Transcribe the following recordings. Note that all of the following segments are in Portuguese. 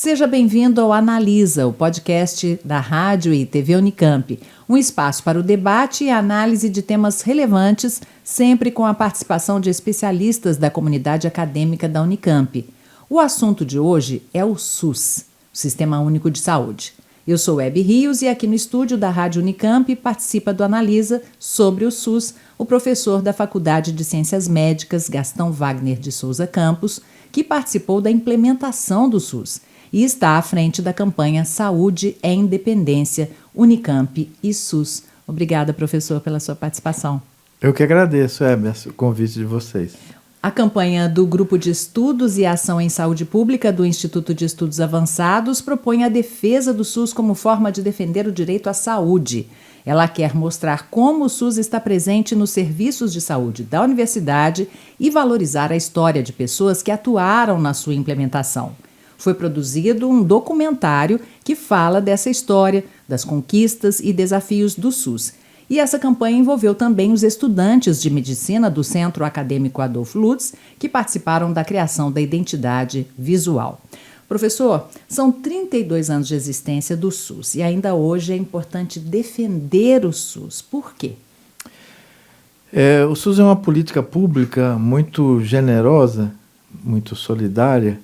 Seja bem-vindo ao Analisa, o podcast da Rádio e TV Unicamp, um espaço para o debate e análise de temas relevantes, sempre com a participação de especialistas da comunidade acadêmica da Unicamp. O assunto de hoje é o SUS, o Sistema Único de Saúde. Eu sou Web Rios e aqui no estúdio da Rádio Unicamp participa do Analisa sobre o SUS o professor da Faculdade de Ciências Médicas, Gastão Wagner de Souza Campos, que participou da implementação do SUS e está à frente da campanha Saúde é Independência, Unicamp e SUS. Obrigada, professor, pela sua participação. Eu que agradeço, o convite de vocês. A campanha do Grupo de Estudos e Ação em Saúde Pública do Instituto de Estudos Avançados propõe a defesa do SUS como forma de defender o direito à saúde. Ela quer mostrar como o SUS está presente nos serviços de saúde da universidade e valorizar a história de pessoas que atuaram na sua implementação. Foi produzido um documentário que fala dessa história, das conquistas e desafios do SUS. E essa campanha envolveu também os estudantes de medicina do Centro Acadêmico Adolfo Lutz, que participaram da criação da identidade visual. Professor, são 32 anos de existência do SUS e ainda hoje é importante defender o SUS. Por quê? O SUS é uma política pública muito generosa, muito solidária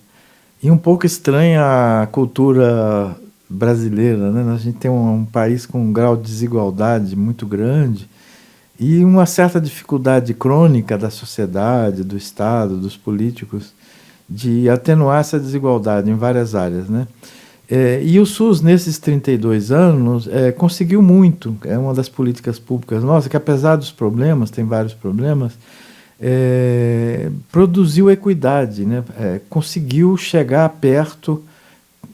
e um pouco estranha à cultura brasileira, né? A gente tem um país com um grau de desigualdade muito grande e uma certa dificuldade crônica da sociedade, do Estado, dos políticos, de atenuar essa desigualdade em várias áreas, né? E o SUS, nesses 32 anos, conseguiu muito. É uma das políticas públicas nossas que, apesar dos problemas, tem vários problemas, produziu equidade, né? Conseguiu chegar perto,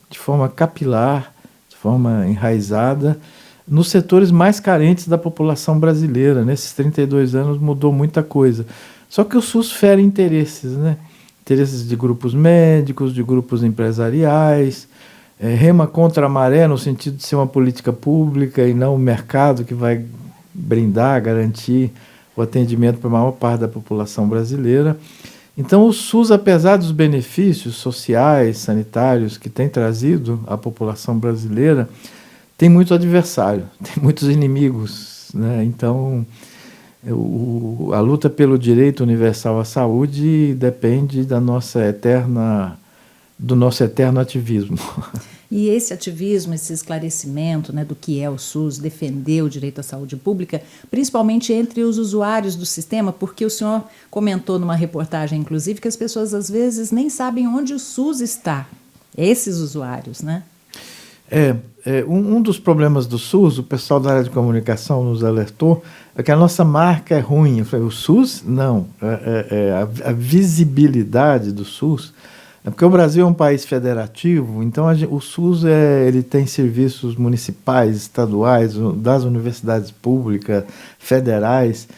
de forma capilar, de forma enraizada, nos setores mais carentes da população brasileira. Nesses 32 anos mudou muita coisa. Só que o SUS fere interesses, né? Interesses de grupos médicos, de grupos empresariais, rema contra a maré no sentido de ser uma política pública e não o mercado que vai brindar, garantir o atendimento para a maior parte da população brasileira. Então o SUS, apesar dos benefícios sociais, sanitários que tem trazido à população brasileira, tem muito adversário, tem muitos inimigos, né? Então a luta pelo direito universal à saúde depende do nosso eterno ativismo. E esse ativismo, esse esclarecimento, né, do que é o SUS, defender o direito à saúde pública, principalmente entre os usuários do sistema, porque o senhor comentou numa reportagem, inclusive, que as pessoas às vezes nem sabem onde o SUS está, esses usuários, né? Um dos problemas do SUS, o pessoal da área de comunicação nos alertou, é que a nossa marca é ruim. Eu falei, o SUS? Não. A visibilidade do SUS, porque o Brasil é um país federativo, então o SUS ele tem serviços municipais, estaduais, das universidades públicas, federais.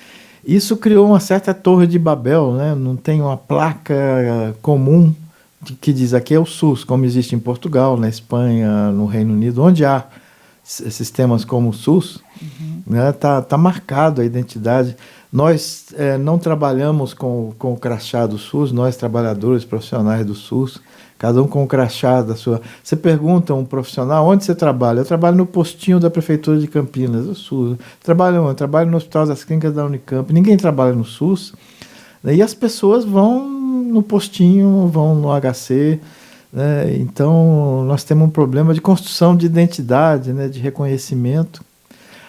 Isso criou uma certa torre de Babel, né? Não tem uma placa comum que diz aqui é o SUS, como existe em Portugal, na Espanha, no Reino Unido, onde há sistemas como o SUS, né, tá marcado a identidade. Nós não trabalhamos com o crachá do SUS, nós trabalhadores profissionais do SUS, cada um com o crachá da sua... Você pergunta a um profissional, onde você trabalha? Eu trabalho no postinho da Prefeitura de Campinas, do SUS. Eu trabalho no Hospital das Clínicas da Unicamp. Ninguém trabalha no SUS, né, e as pessoas vão no postinho, vão no HC, né? Então nós temos um problema de construção de identidade, né, de reconhecimento.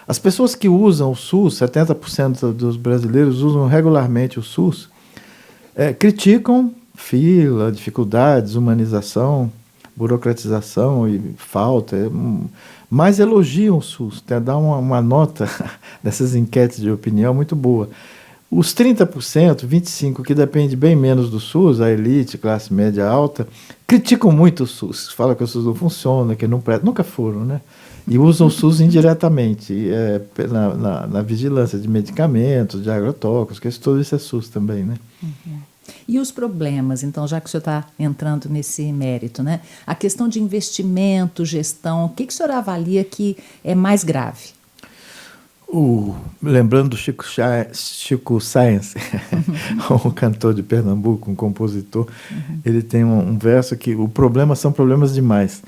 As pessoas que usam o SUS, 70% dos brasileiros usam regularmente o SUS, criticam fila, dificuldades, humanização, burocratização e falta, mas elogiam o SUS, dá uma nota dessas enquetes de opinião muito boa. Os 30%, 25% que depende bem menos do SUS, a elite, classe média alta, criticam muito o SUS, falam que o SUS não funciona, que não presta, nunca foram, né? E usam o SUS indiretamente, na vigilância de medicamentos, de agrotóxicos, que tudo isso é SUS também, né? Uhum. E os problemas, então, já que o senhor está entrando nesse mérito, né? A questão de investimento, gestão, o que o senhor avalia que é mais grave? Lembrando do Chico Science, um cantor de Pernambuco, um compositor, ele tem um verso que o problema são problemas demais.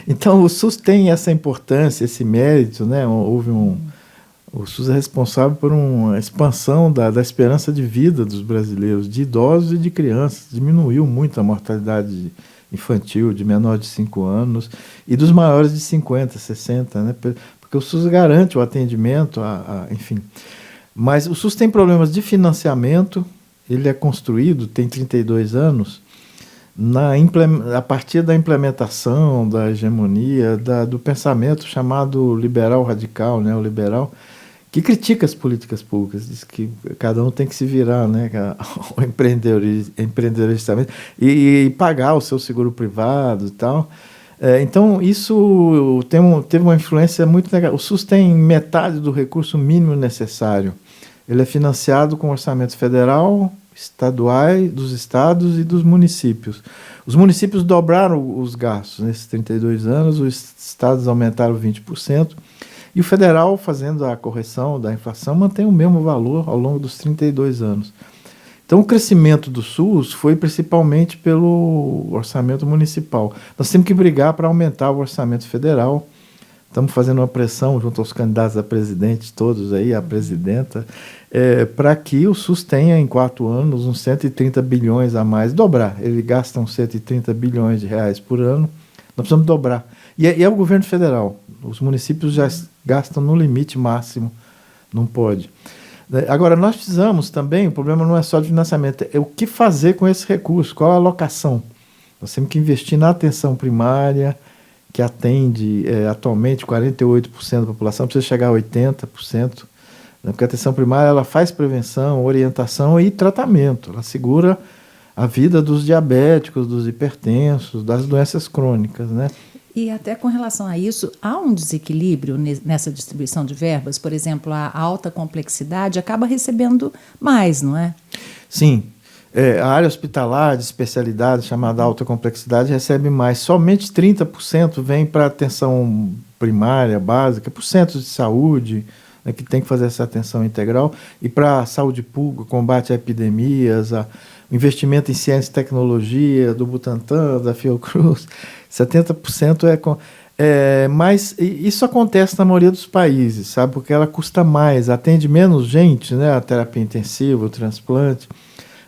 Então o SUS tem essa importância, esse mérito, né? O SUS é responsável por uma expansão da esperança de vida dos brasileiros, de idosos e de crianças. Diminuiu muito a mortalidade infantil de menor de 5 anos e dos maiores de 50, 60, né? Porque o SUS garante o atendimento, enfim. Mas o SUS tem problemas de financiamento, ele é construído, tem 32 anos, a partir da implementação, da hegemonia, do pensamento chamado liberal radical, neoliberal, que critica as políticas públicas, diz que cada um tem que se virar, né, o empreendedorismo e pagar o seu seguro privado e tal. Então, isso teve uma influência muito negativa. O SUS tem metade do recurso mínimo necessário. Ele é financiado com orçamento federal, estaduais, dos estados e dos municípios. Os municípios dobraram os gastos nesses 32 anos, os estados aumentaram 20%, e o federal, fazendo a correção da inflação, mantém o mesmo valor ao longo dos 32 anos. Então, o crescimento do SUS foi principalmente pelo orçamento municipal. Nós temos que brigar para aumentar o orçamento federal. Estamos fazendo uma pressão junto aos candidatos a presidente, todos aí, a presidenta, para que o SUS tenha, em 4 anos, uns 130 bilhões a mais. Dobrar. Ele gasta uns 130 bilhões de reais por ano. Nós precisamos dobrar. E é o governo federal. Os municípios já gastam no limite máximo. Não pode. Agora, nós precisamos também, o problema não é só de financiamento, é o que fazer com esse recurso, qual a alocação. Nós temos que investir na atenção primária, que atende atualmente 48% da população, precisa chegar a 80%, né? Porque a atenção primária ela faz prevenção, orientação e tratamento, ela segura a vida dos diabéticos, dos hipertensos, das doenças crônicas, né? E até com relação a isso, há um desequilíbrio nessa distribuição de verbas? Por exemplo, a alta complexidade acaba recebendo mais, não é? Sim. A área hospitalar de especialidade, chamada alta complexidade, recebe mais. Somente 30% vem para atenção primária, básica, para os centros de saúde, né, que tem que fazer essa atenção integral, e para a saúde pública, combate a epidemias, investimento em ciência e tecnologia, do Butantan, da Fiocruz, 70% mas isso acontece na maioria dos países, sabe? Porque ela custa mais, atende menos gente, né? A terapia intensiva, o transplante,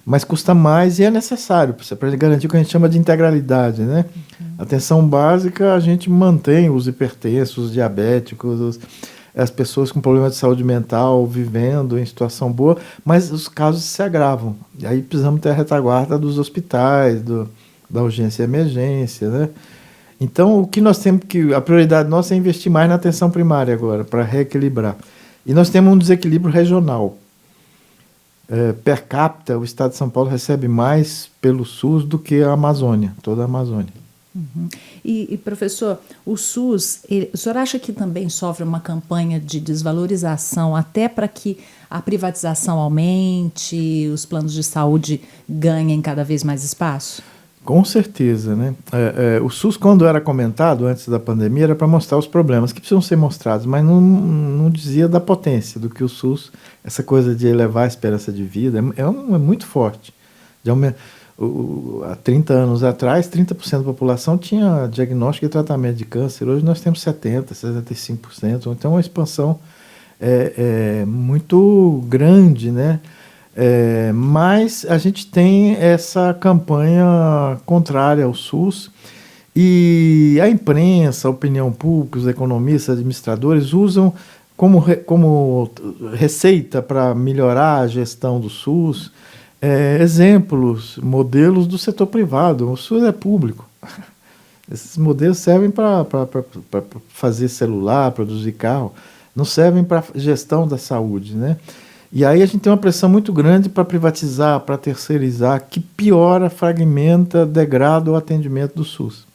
mas custa mais e é necessário para garantir o que a gente chama de integralidade, né? Atenção básica, a gente mantém os hipertensos, os diabéticos, as pessoas com problemas de saúde mental vivendo em situação boa, mas os casos se agravam. E aí precisamos ter a retaguarda dos hospitais, da urgência e emergência, né? Então, o que nós temos a prioridade nossa é investir mais na atenção primária agora, para reequilibrar. E nós temos um desequilíbrio regional. Per capita, o estado de São Paulo recebe mais pelo SUS do que a Amazônia, toda a Amazônia. Uhum. E, professor, o SUS, o senhor acha que também sofre uma campanha de desvalorização até para que a privatização aumente, os planos de saúde ganhem cada vez mais espaço? Com certeza, né? O SUS, quando era comentado antes da pandemia, era para mostrar os problemas que precisam ser mostrados, mas não dizia da potência do que o SUS, essa coisa de elevar a esperança de vida, é muito forte. Há 30 anos atrás, 30% da população tinha diagnóstico e tratamento de câncer. Hoje nós temos 70%, 65%. Então, é uma expansão muito grande, né? Mas a gente tem essa campanha contrária ao SUS e a imprensa, a opinião pública, os economistas, administradores usam como receita para melhorar a gestão do SUS exemplos, modelos do setor privado. O SUS é público. Esses modelos servem para fazer celular, produzir carro, não servem para gestão da saúde, né? E aí a gente tem uma pressão muito grande para privatizar, para terceirizar, que piora, fragmenta, degrada o atendimento do SUS.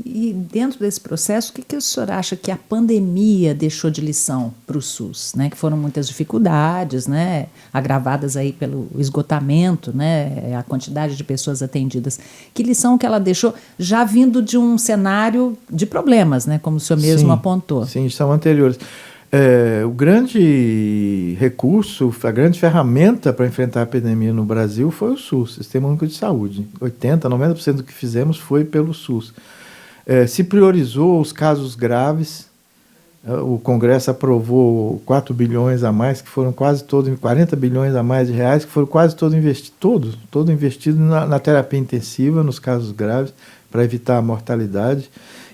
E dentro desse processo, o que o senhor acha que a pandemia deixou de lição para o SUS? Né? Que foram muitas dificuldades, né? Agravadas aí pelo esgotamento, né? A quantidade de pessoas atendidas. Que lição que ela deixou, já vindo de um cenário de problemas, né? Como o senhor mesmo apontou? Sim, são anteriores. O grande recurso, a grande ferramenta para enfrentar a epidemia no Brasil foi o SUS, Sistema Único de Saúde. 80%, 90% do que fizemos foi pelo SUS. Se priorizou os casos graves. O Congresso aprovou 4 bilhões a mais, que foram quase todos, 40 bilhões a mais de reais, que foram quase todo investido na terapia intensiva, nos casos graves, para evitar a mortalidade.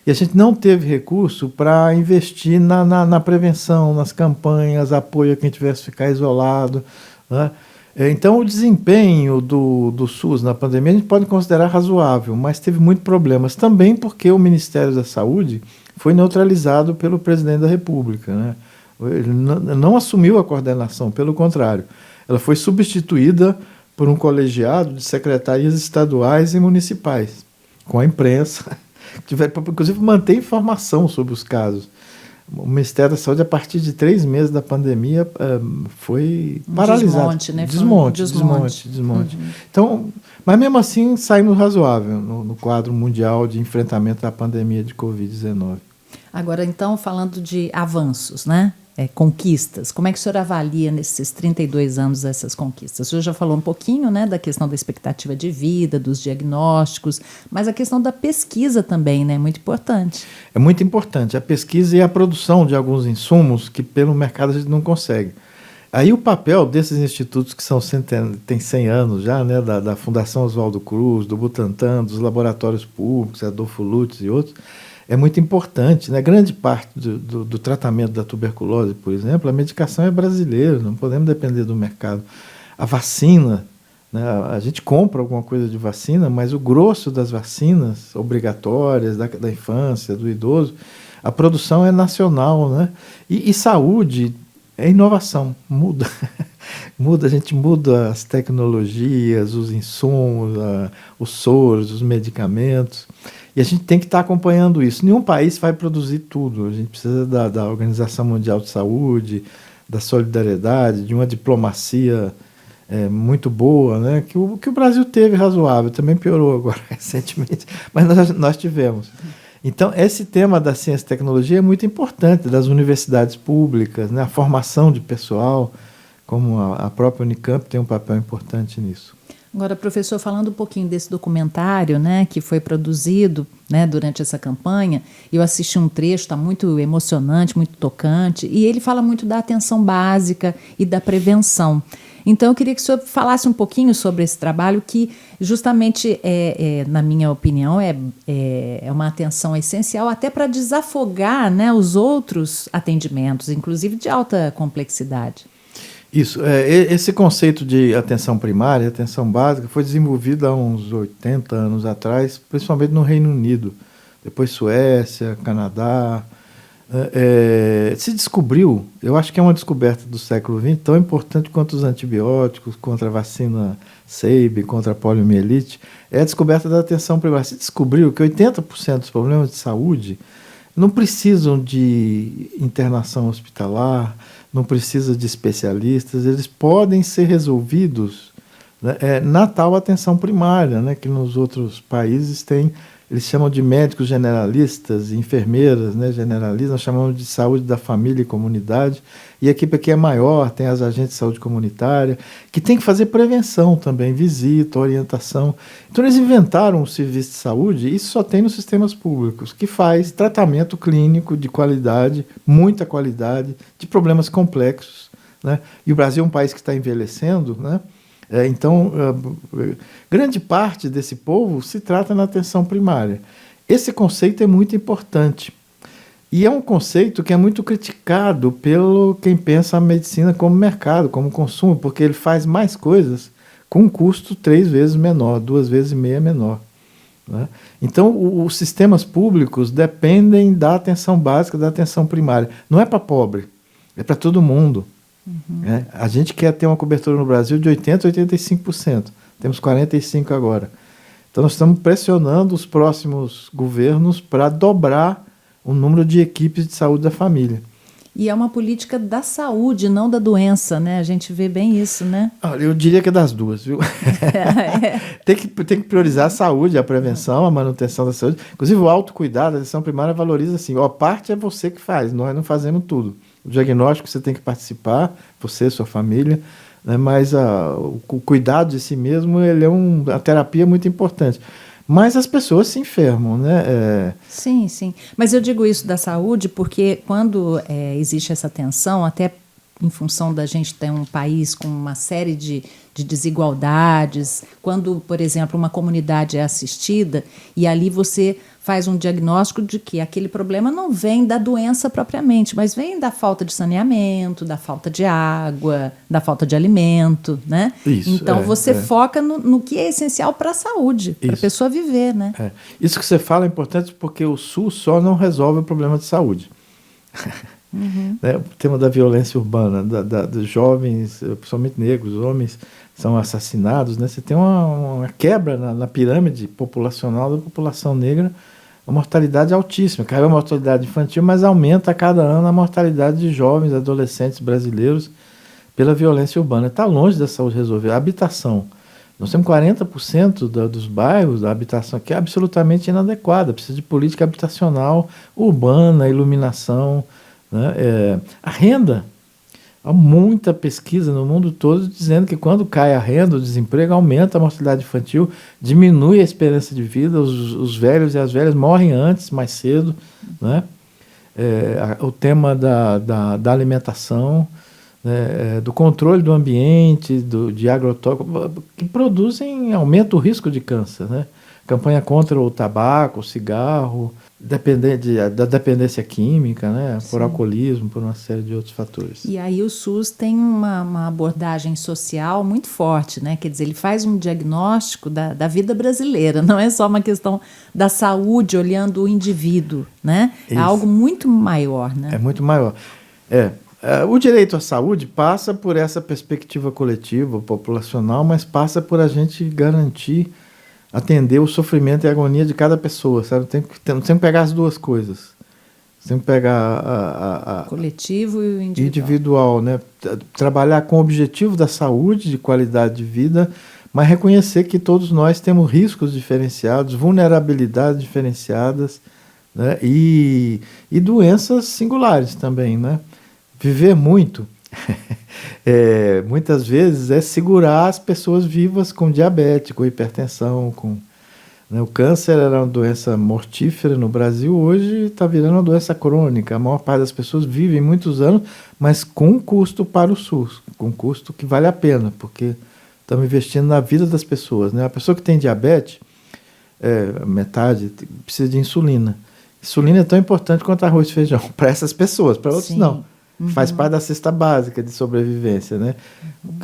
E a gente não teve recurso para investir na prevenção, nas campanhas, apoio a quem tivesse que ficar isolado, né? Então, o desempenho do SUS na pandemia a gente pode considerar razoável, mas teve muitos problemas também porque o Ministério da Saúde foi neutralizado pelo presidente da República, né? Ele não assumiu a coordenação, pelo contrário, ela foi substituída por um colegiado de secretarias estaduais e municipais, com a imprensa, inclusive manter informação sobre os casos. O Ministério da Saúde, a partir de 3 meses da pandemia, foi paralisado. Desmonte, né? Desmonte. Uhum. Então, mas mesmo assim saímos razoável no quadro mundial de enfrentamento da pandemia de Covid-19. Agora, então, falando de avanços, né? Conquistas, como é que o senhor avalia nesses 32 anos essas conquistas? O senhor já falou um pouquinho, né, da questão da expectativa de vida, dos diagnósticos, mas a questão da pesquisa também, né, é muito importante. É muito importante, a pesquisa e a produção de alguns insumos que pelo mercado a gente não consegue. Aí o papel desses institutos que tem 100 anos já, né, da Fundação Oswaldo Cruz, do Butantan, dos laboratórios públicos, Adolfo Lutz e outros, é muito importante, né? Grande parte do tratamento da tuberculose, por exemplo, a medicação é brasileira, não podemos depender do mercado. A vacina, né? A gente compra alguma coisa de vacina, mas o grosso das vacinas obrigatórias da infância, do idoso, a produção é nacional, né? E saúde é inovação, muda. A gente muda as tecnologias, os insumos, os soros, os medicamentos. E a gente tem que estar acompanhando isso. Nenhum país vai produzir tudo. A gente precisa da Organização Mundial de Saúde, da solidariedade, de uma diplomacia muito boa, né? Que o Brasil teve razoável, também piorou agora recentemente, mas nós tivemos. Então, esse tema da ciência e tecnologia é muito importante, das universidades públicas, né? A formação de pessoal, como a própria Unicamp tem um papel importante nisso. Agora, professor, falando um pouquinho desse documentário, né, que foi produzido, né, durante essa campanha, eu assisti um trecho, está muito emocionante, muito tocante, e ele fala muito da atenção básica e da prevenção. Então, eu queria que o senhor falasse um pouquinho sobre esse trabalho que, justamente, na minha opinião, é uma atenção essencial até para desafogar, né, os outros atendimentos, inclusive de alta complexidade. Isso, esse conceito de atenção primária, atenção básica, foi desenvolvido há uns 80 anos atrás, principalmente no Reino Unido, depois Suécia, Canadá. Se descobriu, eu acho que é uma descoberta do século XX, tão importante quanto os antibióticos, contra a vacina Sabin, contra a poliomielite, é a descoberta da atenção primária. Se descobriu que 80% dos problemas de saúde não precisam de internação hospitalar, não precisa de especialistas, eles podem ser resolvidos, né, na tal atenção primária, né, que nos outros países tem, eles chamam de médicos generalistas, enfermeiras, né, generalistas, nós chamamos de saúde da família e comunidade, e a equipe aqui é maior, tem as agentes de saúde comunitária, que tem que fazer prevenção também, visita, orientação. Então eles inventaram um serviço de saúde, isso só tem nos sistemas públicos, que faz tratamento clínico de qualidade, muita qualidade, de problemas complexos, né? E o Brasil é um país que está envelhecendo, né? Então, grande parte desse povo se trata na atenção primária. Esse conceito é muito importante. E é um conceito que é muito criticado pelo quem pensa a medicina como mercado, como consumo, porque ele faz mais coisas com um custo 3 vezes menor, 2,5 vezes menor, né? Então, os sistemas públicos dependem da atenção básica, da atenção primária. Não é para pobre, é para todo mundo. Uhum. A gente quer ter uma cobertura no Brasil de 80% a 85%. Temos 45% agora. Então, nós estamos pressionando os próximos governos para dobrar o número de equipes de saúde da família. E é uma política da saúde, não da doença, né? A gente vê bem isso, né? Eu diria que é das duas, viu? Tem que priorizar a saúde, a prevenção, a manutenção da saúde. Inclusive, o autocuidado, a atenção primária valoriza assim, a parte é você que faz, nós não fazemos tudo. O diagnóstico você tem que participar, você, sua família, né? Mas o cuidado de si mesmo, ele é uma terapia muito importante. Mas as pessoas se enfermam, né? Sim, sim. Mas eu digo isso da saúde porque quando existe essa tensão, até em função da gente ter um país com uma série de desigualdades, quando, por exemplo, uma comunidade é assistida e ali você faz um diagnóstico de que aquele problema não vem da doença propriamente, mas vem da falta de saneamento, da falta de água, da falta de alimento, né? Isso, então você foca no que é essencial para a saúde, para a pessoa viver, né? Isso que você fala é importante porque o SUS só não resolve o problema de saúde. Né? O tema da violência urbana, dos jovens, principalmente negros, homens, são assassinados, né? Você tem uma quebra na pirâmide populacional da população negra, a mortalidade é altíssima. Caiu a mortalidade infantil, mas aumenta a cada ano a mortalidade de jovens, adolescentes brasileiros pela violência urbana. Está longe da saúde resolver. A habitação. Nós temos 40% dos bairros, da habitação que é absolutamente inadequada. Precisa de política habitacional urbana, iluminação, né? A renda. Há muita pesquisa no mundo todo dizendo que quando cai a renda, o desemprego aumenta a mortalidade infantil, diminui a esperança de vida, os velhos e as velhas morrem antes, mais cedo, né? O tema da alimentação, né? Do controle do ambiente, de agrotóxicos, que produzem, aumenta o risco de câncer, né? Campanha contra o tabaco, o cigarro, da dependência química, né? Por alcoolismo, por uma série de outros fatores. E aí o SUS tem uma abordagem social muito forte, né? Quer dizer, ele faz um diagnóstico da vida brasileira, não é só uma questão da saúde olhando o indivíduo, né? Isso. É algo muito maior, né? É muito maior. O direito à saúde passa por essa perspectiva coletiva, populacional, mas passa por a gente garantir, atender o sofrimento e a agonia de cada pessoa, sabe? Tem que pegar as duas coisas. Tem que pegar coletivo e o individual, né? Trabalhar com o objetivo da saúde, de qualidade de vida, mas reconhecer que todos nós temos riscos diferenciados, vulnerabilidades diferenciadas, né? E doenças singulares também, né? Viver muito, muitas vezes, é segurar as pessoas vivas com diabetes, com hipertensão, né? O câncer era uma doença mortífera no Brasil, hoje está virando uma doença crônica. A maior parte das pessoas vivem muitos anos, mas com custo para o SUS, com custo que vale a pena, porque estamos investindo na vida das pessoas, né? A pessoa que tem diabetes, metade, precisa de insulina. Insulina é tão importante quanto arroz e feijão, para essas pessoas, para outros não. Faz parte da cesta básica de sobrevivência, né?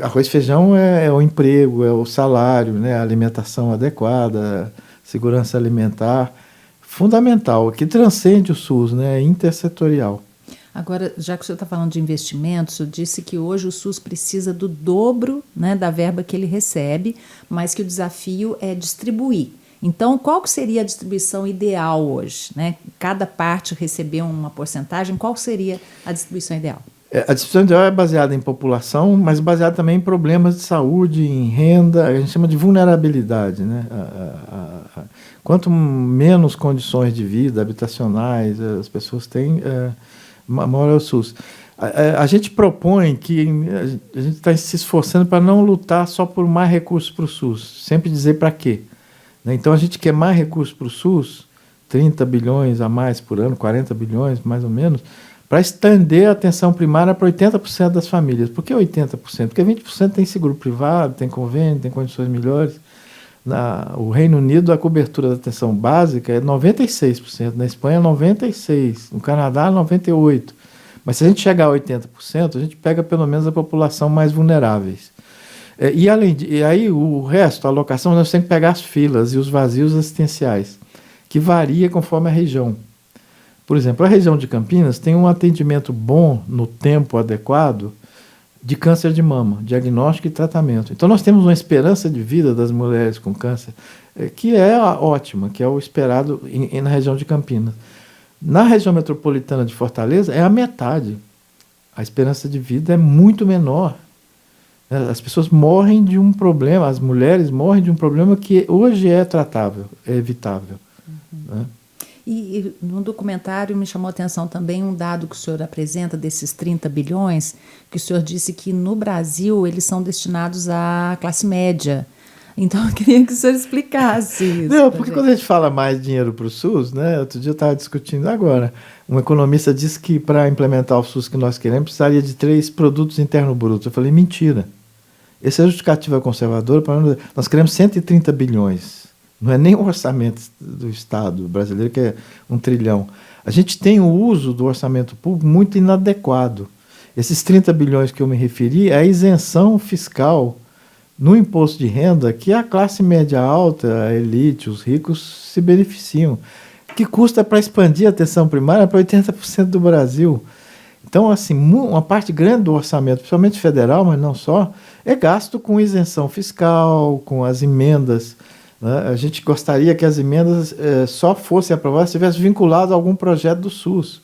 Arroz e feijão é o emprego, é o salário, né? A alimentação adequada, segurança alimentar, fundamental, que transcende o SUS, né? É intersetorial. Agora, já que o senhor está falando de investimentos, o senhor disse que hoje o SUS precisa do dobro, né, da verba que ele recebe, mas que o desafio é distribuir. Então, qual que seria a distribuição ideal hoje, né? Cada parte receber uma porcentagem, qual seria a distribuição ideal? A distribuição ideal é baseada em população, mas baseada também em problemas de saúde, em renda, a gente chama de vulnerabilidade, né? Quanto menos condições de vida, habitacionais, as pessoas têm, maior é o SUS. A gente propõe que a gente está se esforçando para não lutar só por mais recursos para o SUS, sempre dizer para quê. Então a gente quer mais recursos para o SUS, 30 bilhões a mais por ano, 40 bilhões mais ou menos, para estender a atenção primária para 80% das famílias. Por que 80%? Porque 20% tem seguro privado, tem convênio, tem condições melhores. O Reino Unido, a cobertura da atenção básica é 96%, na Espanha 96%, no Canadá 98%. Mas se a gente chegar a 80%, a gente pega pelo menos a população mais vulneráveis. E aí o resto, a alocação, nós temos que pegar as filas e os vazios assistenciais, que varia conforme a região. Por exemplo, a região de Campinas tem um atendimento bom, no tempo adequado, de câncer de mama, diagnóstico e tratamento. Então nós temos uma esperança de vida das mulheres com câncer que é ótima, que é o esperado na região de Campinas. Na região metropolitana de Fortaleza é a metade. A esperança de vida é muito menor. As pessoas morrem de um problema, as mulheres morrem de um problema que hoje é tratável, é evitável. Né? E no documentário me chamou a atenção também um dado que o senhor apresenta desses 30 bilhões, que o senhor disse que no Brasil eles são destinados à classe média. Então eu queria que o senhor explicasse isso. Não, porque quando a gente fala mais dinheiro para o SUS, né? Outro dia eu estava discutindo agora, um economista disse que para implementar o SUS que nós queremos precisaria de 3 produtos internos brutos. Eu falei, mentira. Essa é a justificativa conservadora. Nós queremos 130 bilhões. Não é nem o orçamento do Estado brasileiro, que é 1 trilhão. A gente tem o uso do orçamento público muito inadequado. Esses 30 bilhões que eu me referi é a isenção fiscal no imposto de renda que a classe média alta, a elite, os ricos se beneficiam. Que custa para expandir a atenção primária para 80% do Brasil. Então, assim, uma parte grande do orçamento, principalmente federal, mas não só, é gasto com isenção fiscal, com as emendas. Né? A gente gostaria que as emendas só fossem aprovadas se estivessem vinculadas a algum projeto do SUS.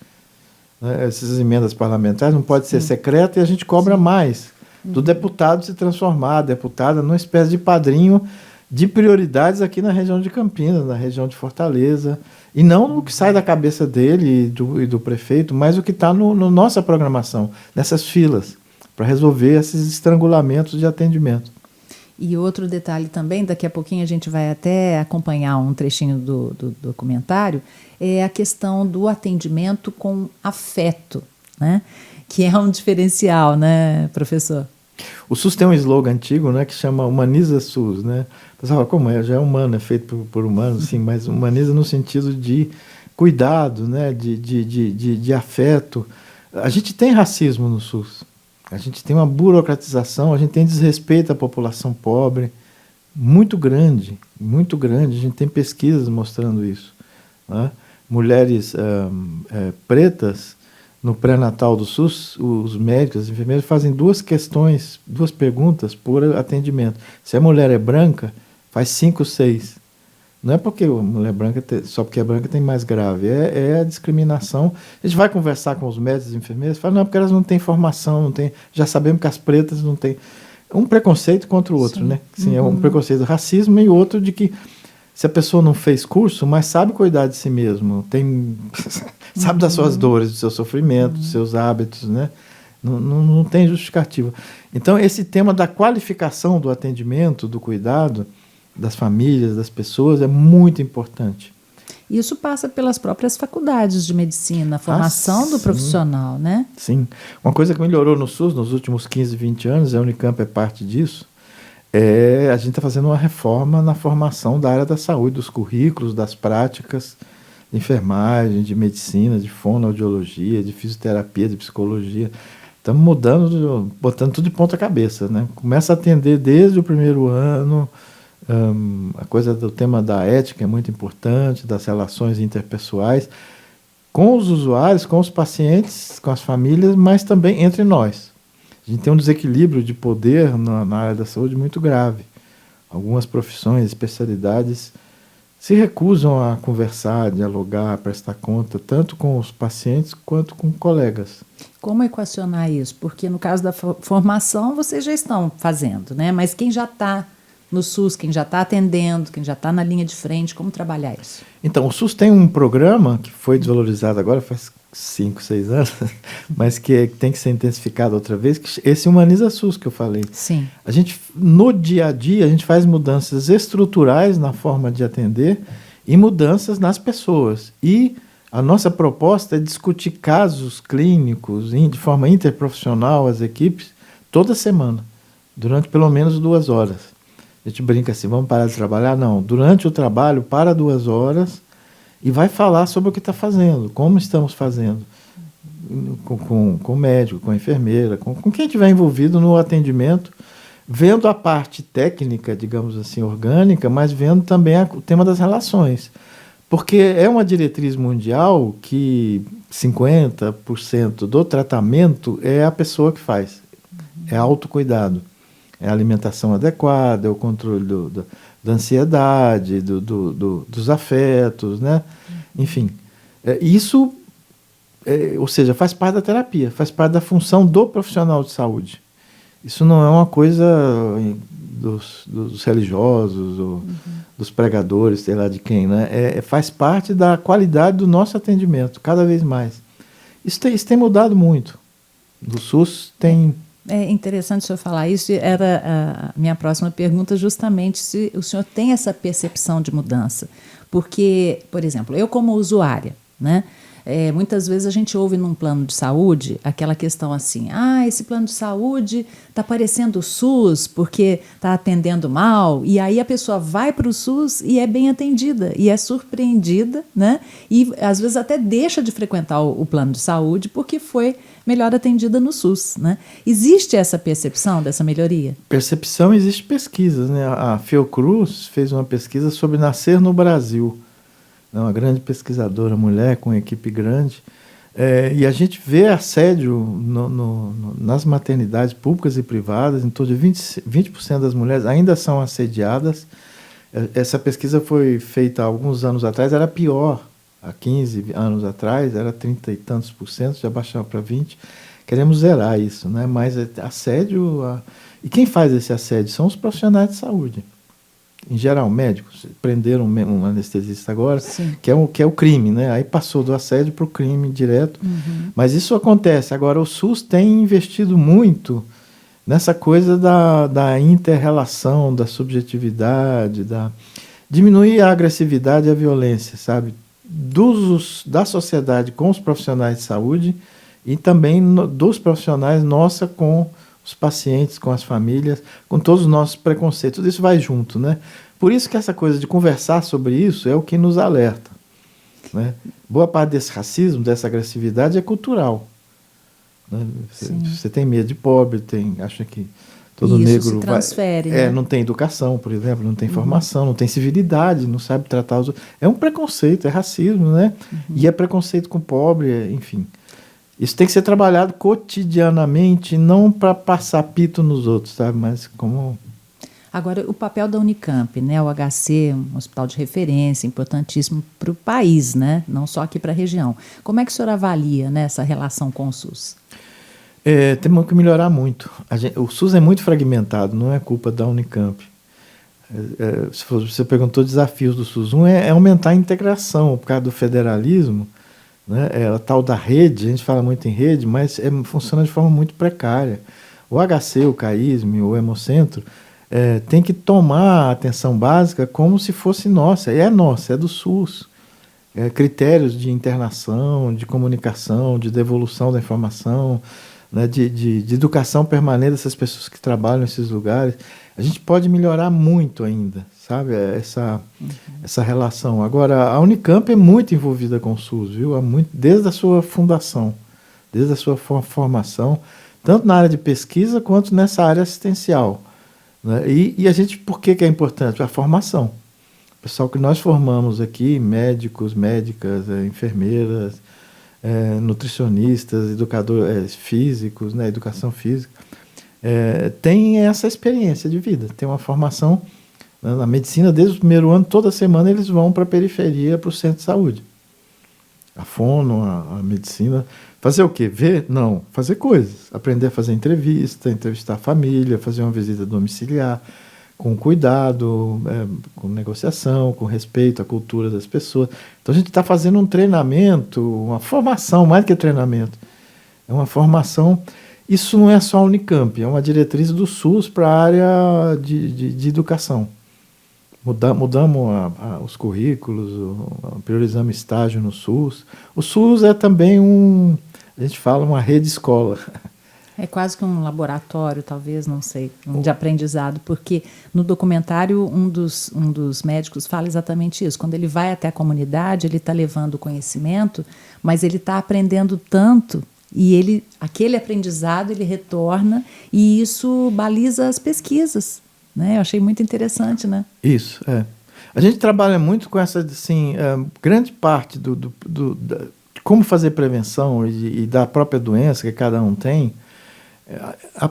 Né? Essas emendas parlamentares não pode ser secreta e a gente cobra mais do deputado se transformar, a deputada numa espécie de padrinho de prioridades aqui na região de Campinas, na região de Fortaleza, e não o que sai da cabeça dele e do prefeito, mas o que está no nossa programação, nessas filas, para resolver esses estrangulamentos de atendimento. E outro detalhe também, daqui a pouquinho a gente vai até acompanhar um trechinho do documentário, é a questão do atendimento com afeto, né? Que é um diferencial, né, professor? O SUS tem um slogan antigo, né, que chama Humaniza SUS, né? O pessoal fala, como é? Já é humano, é feito por humanos, sim, mas humaniza no sentido de cuidado, né, de afeto. A gente tem racismo no SUS, a gente tem uma burocratização, a gente tem desrespeito à população pobre muito grande, muito grande. A gente tem pesquisas mostrando isso. Né? Mulheres pretas, no pré-natal do SUS, os médicos, as enfermeiras fazem 2 perguntas por atendimento. Se a mulher é branca, faz 5, 6. Não é porque a mulher branca, só porque é branca tem mais grave, é a discriminação. A gente vai conversar com os médicos e enfermeiras, fala, não, porque elas não têm formação, não têm, já sabemos que as pretas não têm. Um preconceito contra o outro, né? Sim, é um preconceito do racismo e outro de que se a pessoa não fez curso, mas sabe cuidar de si mesmo, sabe das suas dores, do seu sofrimento, dos seus hábitos, né? Não tem justificativa. Então, esse tema da qualificação do atendimento, do cuidado das famílias, das pessoas, é muito importante. Isso passa pelas próprias faculdades de medicina, a formação do profissional, né? Sim. Uma coisa que melhorou no SUS nos últimos 15, 20 anos, a Unicamp é parte disso, a gente está fazendo uma reforma na formação da área da saúde, dos currículos, das práticas de enfermagem, de medicina, de fonoaudiologia, de fisioterapia, de psicologia. Estamos mudando, botando tudo de ponta cabeça, né? Começa a atender desde o primeiro ano, a coisa do tema da ética é muito importante, das relações interpessoais, com os usuários, com os pacientes, com as famílias, mas também entre nós. A gente tem um desequilíbrio de poder na área da saúde muito grave. Algumas profissões, especialidades, se recusam a conversar, a dialogar, a prestar conta, tanto com os pacientes quanto com colegas. Como equacionar isso? Porque no caso da formação vocês já estão fazendo, né? Mas quem já está no SUS, quem já está atendendo, quem já está na linha de frente, como trabalhar isso? Então, o SUS tem um programa que foi desvalorizado agora, faz 5, 6 anos, mas que tem que ser intensificado outra vez, que esse Humaniza SUS que eu falei. Sim. A gente, no dia a dia, a gente faz mudanças estruturais na forma de atender e mudanças nas pessoas. E a nossa proposta é discutir casos clínicos de forma interprofissional, as equipes, toda semana, durante pelo menos 2 horas. A gente brinca assim, vamos parar de trabalhar? Não, durante o trabalho, para 2 horas e vai falar sobre o que está fazendo, como estamos fazendo, com o médico, com a enfermeira, com quem estiver envolvido no atendimento, vendo a parte técnica, digamos assim, orgânica, mas vendo também o tema das relações. Porque é uma diretriz mundial que 50% do tratamento é a pessoa que faz, é autocuidado. É a alimentação adequada, é o controle da ansiedade, dos afetos, né? Enfim, isso, ou seja, faz parte da terapia, faz parte da função do profissional de saúde. Isso não é uma coisa dos religiosos ou dos pregadores, sei lá de quem, né? Faz parte da qualidade do nosso atendimento, cada vez mais. Isso tem mudado muito. O SUS tem... É interessante o senhor falar isso, era a minha próxima pergunta, justamente se o senhor tem essa percepção de mudança. Porque, por exemplo, eu como usuária, né? Muitas vezes a gente ouve num plano de saúde aquela questão assim, esse plano de saúde está parecendo o SUS porque está atendendo mal, e aí a pessoa vai para o SUS e é bem atendida, e é surpreendida, né? E às vezes até deixa de frequentar o plano de saúde porque foi melhor atendida no SUS, né? Existe essa percepção dessa melhoria? Percepção, existe pesquisas, né? A Fiocruz fez uma pesquisa sobre nascer no Brasil, uma grande pesquisadora mulher com equipe grande, e a gente vê assédio nas maternidades públicas e privadas. Em torno de 20% das mulheres ainda são assediadas. Essa pesquisa foi feita há alguns anos atrás, era pior. Há 15 anos atrás era 30 e tantos por cento, já baixava para 20%. Queremos zerar isso, né? Mas assédio... E quem faz esse assédio são os profissionais de saúde. Em geral, médicos. Prenderam um anestesista agora, que é o crime, né? Aí passou do assédio para o crime direto. Uhum. Mas isso acontece. Agora, o SUS tem investido muito nessa coisa da inter-relação, da subjetividade, diminuir a agressividade e a violência, sabe? Da sociedade com os profissionais de saúde e também dos profissionais nossa com os pacientes, com as famílias, com todos os nossos preconceitos. Tudo isso vai junto, né? Por isso que essa coisa de conversar sobre isso é o que nos alerta, né? Boa parte desse racismo, dessa agressividade é cultural, né? Você tem medo de pobre, acha que todo negro se transfere, né? Não tem educação, por exemplo, não tem formação, não tem civilidade, não sabe tratar os outros. É um preconceito, é racismo, né? E é preconceito com pobre, enfim. Isso tem que ser trabalhado cotidianamente, não para passar pito nos outros, sabe? Mas como... Agora, o papel da Unicamp, né? O HC, um hospital de referência, importantíssimo para o país, né? Não só aqui para a região. Como é que o senhor avalia, né, essa relação com o SUS? Temos que melhorar muito. O SUS é muito fragmentado, não é culpa da Unicamp. Você perguntou desafios do SUS. Um é aumentar a integração, por causa do federalismo, né? A tal da rede, a gente fala muito em rede, mas funciona de forma muito precária. O HC, o CAISM, o Hemocentro, tem que tomar a atenção básica como se fosse nossa. E é nossa, é do SUS. Critérios de internação, de comunicação, de devolução da informação, né, de educação permanente dessas pessoas que trabalham nesses lugares. A gente pode melhorar muito ainda, sabe, essa relação. Agora, a Unicamp é muito envolvida com o SUS, viu? Desde a sua fundação, desde a sua formação, tanto na área de pesquisa quanto nessa área assistencial, né? E a gente, por que é importante? A formação. O pessoal que nós formamos aqui, médicos, médicas, enfermeiras, nutricionistas, educadores físicos, né, educação física, tem essa experiência de vida, tem uma formação, né, na medicina. Desde o primeiro ano, toda semana eles vão para a periferia, para o centro de saúde. A fono, a medicina. Fazer o quê? Ver? Não. Fazer coisas. Aprender a fazer entrevista, entrevistar a família, fazer uma visita domiciliar, com cuidado, com negociação, com respeito à cultura das pessoas. Então a gente está fazendo um treinamento, uma formação, mais do que treinamento. É uma formação. Isso não é só a Unicamp, é uma diretriz do SUS para a área de educação. Mudamos os currículos, priorizamos estágio no SUS. O SUS é também a gente fala, uma rede escola. É quase que um laboratório, talvez, não sei, de aprendizado, porque no documentário um dos médicos fala exatamente isso. Quando ele vai até a comunidade, ele está levando conhecimento, mas ele está aprendendo tanto, e aquele aprendizado ele retorna, e isso baliza as pesquisas, né? Eu achei muito interessante, né? Isso, A gente trabalha muito com essa, assim, grande parte de como fazer prevenção e da própria doença que cada um tem.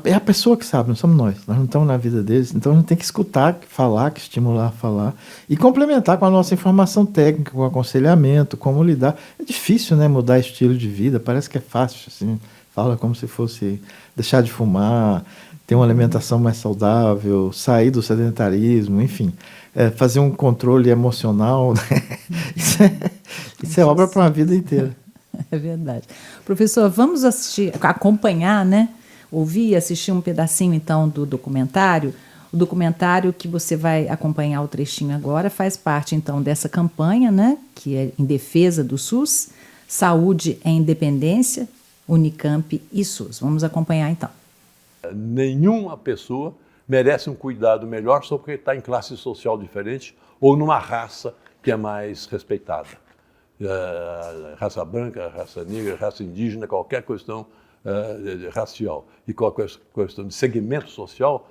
É a pessoa que sabe, não somos nós não estamos na vida deles, então a gente tem que escutar, falar, estimular a falar e complementar com a nossa informação técnica, com o aconselhamento, como lidar. É difícil, né, mudar estilo de vida, parece que é fácil, assim, fala como se fosse deixar de fumar, ter uma alimentação mais saudável, sair do sedentarismo, enfim, fazer um controle emocional, né? Isso é obra para uma vida inteira. É verdade. Professor, vamos acompanhar, né? Ouvir e assistir um pedacinho, então, do documentário. O documentário que você vai acompanhar o trechinho agora faz parte, então, dessa campanha, né? Que é em defesa do SUS, Saúde é Independência, Unicamp e SUS. Vamos acompanhar, então. Nenhuma pessoa merece um cuidado melhor só porque está em classe social diferente ou numa raça que é mais respeitada. Raça branca, raça negra, raça indígena, qualquer questão racial e qualquer questão de segmento social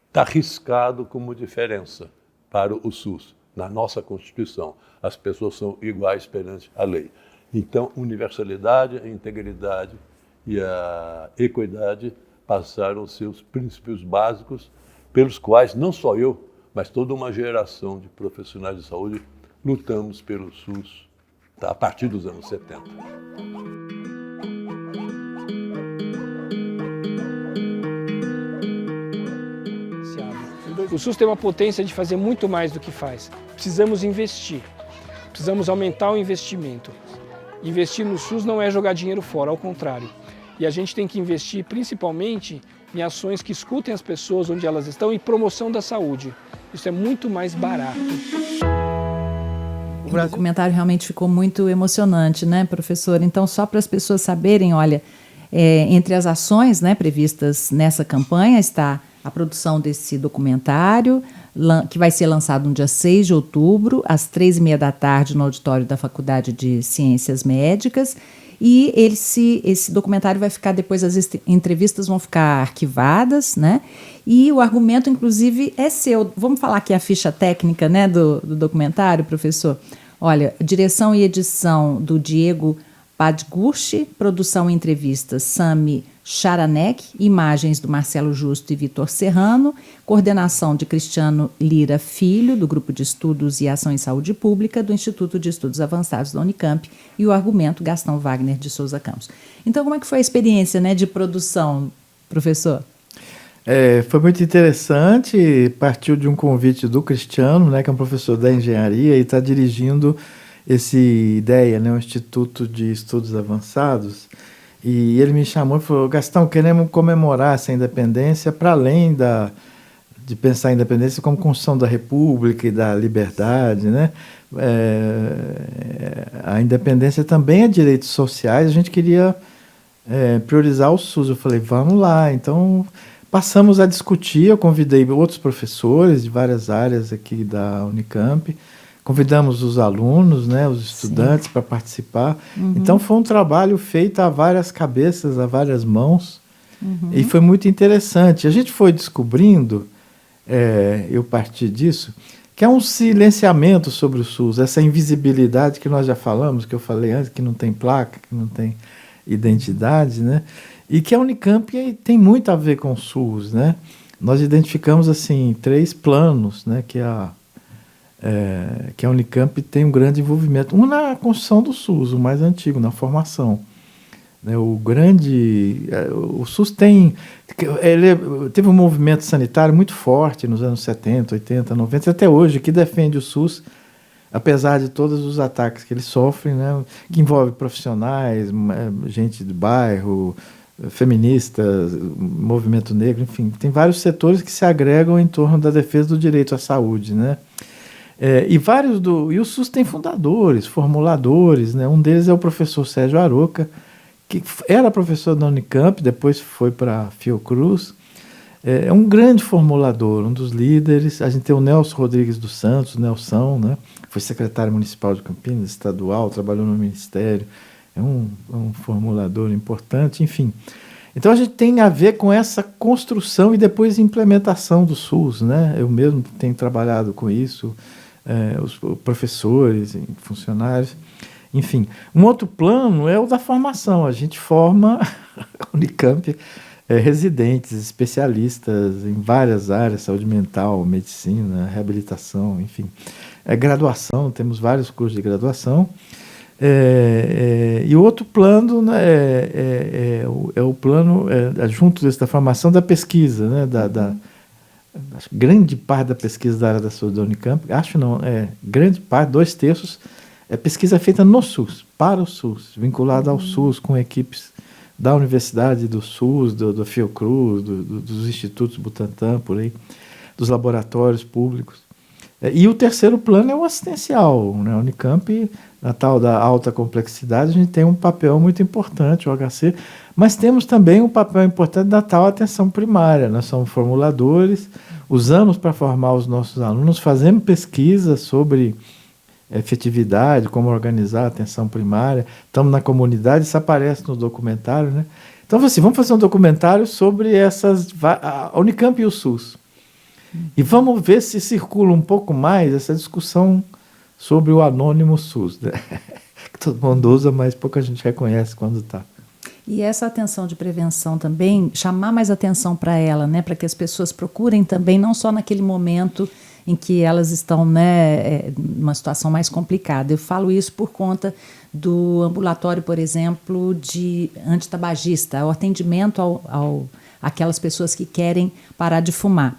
está arriscado como diferença para o SUS. Na nossa Constituição, as pessoas são iguais perante a lei. Então, universalidade, a integridade e a equidade passaram seus princípios básicos, pelos quais não só eu, mas toda uma geração de profissionais de saúde lutamos pelo SUS a partir dos anos 70. O SUS tem uma potência de fazer muito mais do que faz. Precisamos investir, precisamos aumentar o investimento. Investir no SUS não é jogar dinheiro fora, ao contrário. E a gente tem que investir principalmente em ações que escutem as pessoas onde elas estão e promoção da saúde. Isso é muito mais barato. O documentário realmente ficou muito emocionante, né, professor? Então, só para as pessoas saberem, olha, entre as ações, né, previstas nessa campanha está a produção desse documentário, que vai ser lançado no dia 6 de outubro, às 3h30 da tarde, no auditório da Faculdade de Ciências Médicas. E esse documentário vai ficar, depois as entrevistas vão ficar arquivadas, né? E o argumento, inclusive, é seu. Vamos falar aqui a ficha técnica, né, do documentário, professor? Olha, direção e edição do Diego Padguchi, produção e entrevistas Sami Charanek, imagens do Marcelo Justo e Vitor Serrano, coordenação de Cristiano Lira Filho, do Grupo de Estudos e Ação em Saúde Pública, do Instituto de Estudos Avançados da Unicamp, e o argumento Gastão Wagner de Souza Campos. Então, como é que foi a experiência, né, de produção, professor? Foi muito interessante, partiu de um convite do Cristiano, né, que é um professor da engenharia e está dirigindo esse IDEA, né, o Instituto de Estudos Avançados, e ele me chamou e falou: Gastão, queremos comemorar essa independência para além de pensar a independência como construção da república e da liberdade, né? A independência também é direitos sociais, a gente queria priorizar o SUS. Eu falei, vamos lá. Então, passamos a discutir, eu convidei outros professores de várias áreas aqui da Unicamp, convidamos os alunos, né, os estudantes para participar. Uhum. Então, foi um trabalho feito a várias cabeças, a várias mãos, e foi muito interessante. A gente foi descobrindo, eu parti disso, que é um silenciamento sobre o SUS, essa invisibilidade que nós já falamos, que eu falei antes, que não tem placa, que não tem identidade, né? E que a Unicamp tem muito a ver com o SUS, né? Nós identificamos assim 3 planos, né? Que a Unicamp tem um grande envolvimento. Um na construção do SUS, o mais antigo, na formação. O SUS teve um movimento sanitário muito forte nos anos 70, 80, 90, até hoje, que defende o SUS, apesar de todos os ataques que ele sofre, né, que envolve profissionais, gente de bairro, feministas, movimento negro, enfim, tem vários setores que se agregam em torno da defesa do direito à saúde, né? E o SUS tem fundadores, formuladores, né? Um deles é o professor Sérgio Aroca, que era professor da Unicamp, depois foi para a Fiocruz. É um grande formulador, um dos líderes. A gente tem o Nelson Rodrigues dos Santos, Nelson, né? Foi secretário municipal de Campinas, estadual, trabalhou no Ministério. É um formulador importante, enfim. Então a gente tem a ver com essa construção e depois implementação do SUS, né? Eu mesmo tenho trabalhado com isso, os professores, funcionários, enfim. Um outro plano é o da formação. A gente forma, a Unicamp, residentes, especialistas em várias áreas, saúde mental, medicina, reabilitação, enfim. Graduação, temos vários cursos de graduação. E o outro plano, né, é o plano junto desse da formação da pesquisa, né, acho que grande parte da pesquisa da área da saúde da Unicamp, grande parte, 2/3, é pesquisa feita no SUS, para o SUS, vinculada ao SUS, com equipes da Universidade, do SUS, do Fiocruz, dos institutos Butantan, por aí, dos laboratórios públicos. E o terceiro plano é o assistencial, né? A Unicamp, na tal da alta complexidade, a gente tem um papel muito importante, o HC, mas temos também um papel importante da tal atenção primária. Nós somos formuladores, usamos para formar os nossos alunos, fazemos pesquisa sobre efetividade, como organizar a atenção primária, estamos na comunidade, isso aparece no documentário, né? Então, assim, vamos fazer um documentário sobre a Unicamp e o SUS. E vamos ver se circula um pouco mais essa discussão sobre o anônimo SUS, né? Que todo mundo usa, mas pouca gente reconhece quando está. E essa atenção de prevenção também, chamar mais atenção para ela, né? Para que as pessoas procurem também, não só naquele momento em que elas estão, né, numa situação mais complicada. Eu falo isso por conta do ambulatório, por exemplo, de antitabagista, o atendimento àquelas pessoas que querem parar de fumar.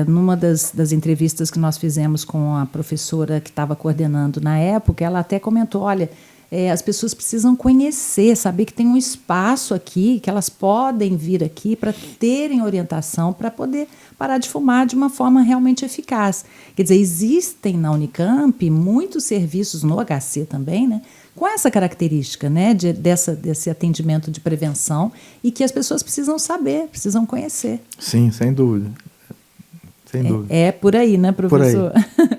Numa das entrevistas que nós fizemos com a professora que estava coordenando na época, ela até comentou, olha, as pessoas precisam conhecer, saber que tem um espaço aqui, que elas podem vir aqui para terem orientação, para poder parar de fumar de uma forma realmente eficaz. Quer dizer, existem na Unicamp muitos serviços, no HC também, né, com essa característica, né, desse atendimento de prevenção, e que as pessoas precisam saber, precisam conhecer. Sim, sem dúvida. Sem dúvida. É por aí, né, professor? Por aí.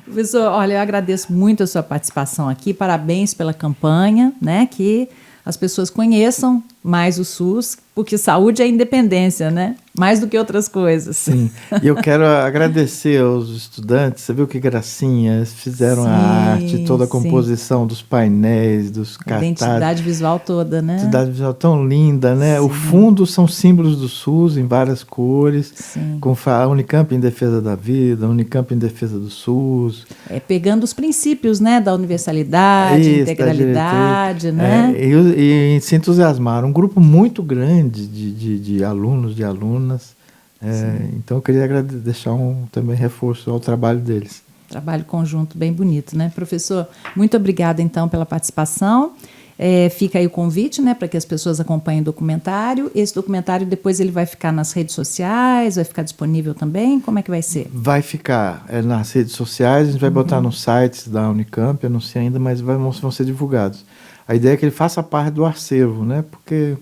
Professor, olha, eu agradeço muito a sua participação aqui, parabéns pela campanha, né, que as pessoas conheçam mais o SUS, porque saúde é independência, né? Mais do que outras coisas. Sim, e eu quero agradecer aos estudantes, você viu que gracinha, eles fizeram a arte, toda a composição dos painéis, dos cartazes. A identidade visual toda, né? Identidade visual tão linda, né? Sim. O fundo são símbolos do SUS em várias cores, com a Unicamp em defesa da vida, a Unicamp em defesa do SUS. Pegando os princípios, né, da universalidade, integralidade, né? E se entusiasmaram, um grupo muito grande de alunos, de alunas. Então eu queria deixar também reforço ao trabalho deles. Trabalho conjunto bem bonito, né? Professor, muito obrigada então pela participação. Fica aí o convite, né, para que as pessoas acompanhem o documentário. Esse documentário depois ele vai ficar nas redes sociais, vai ficar disponível também? Como é que vai ser? Vai ficar nas redes sociais, a gente vai botar nos sites da Unicamp, eu não sei ainda, mas vão ser divulgados. A ideia é que ele faça parte do acervo, né? Porque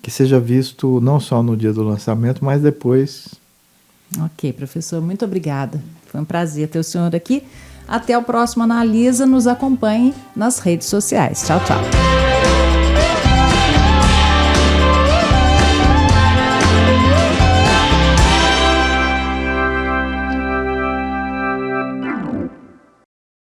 que seja visto não só no dia do lançamento, mas depois. Ok, professor, muito obrigada. Foi um prazer ter o senhor aqui. Até o próximo Analisa. Nos acompanhe nas redes sociais. Tchau, tchau.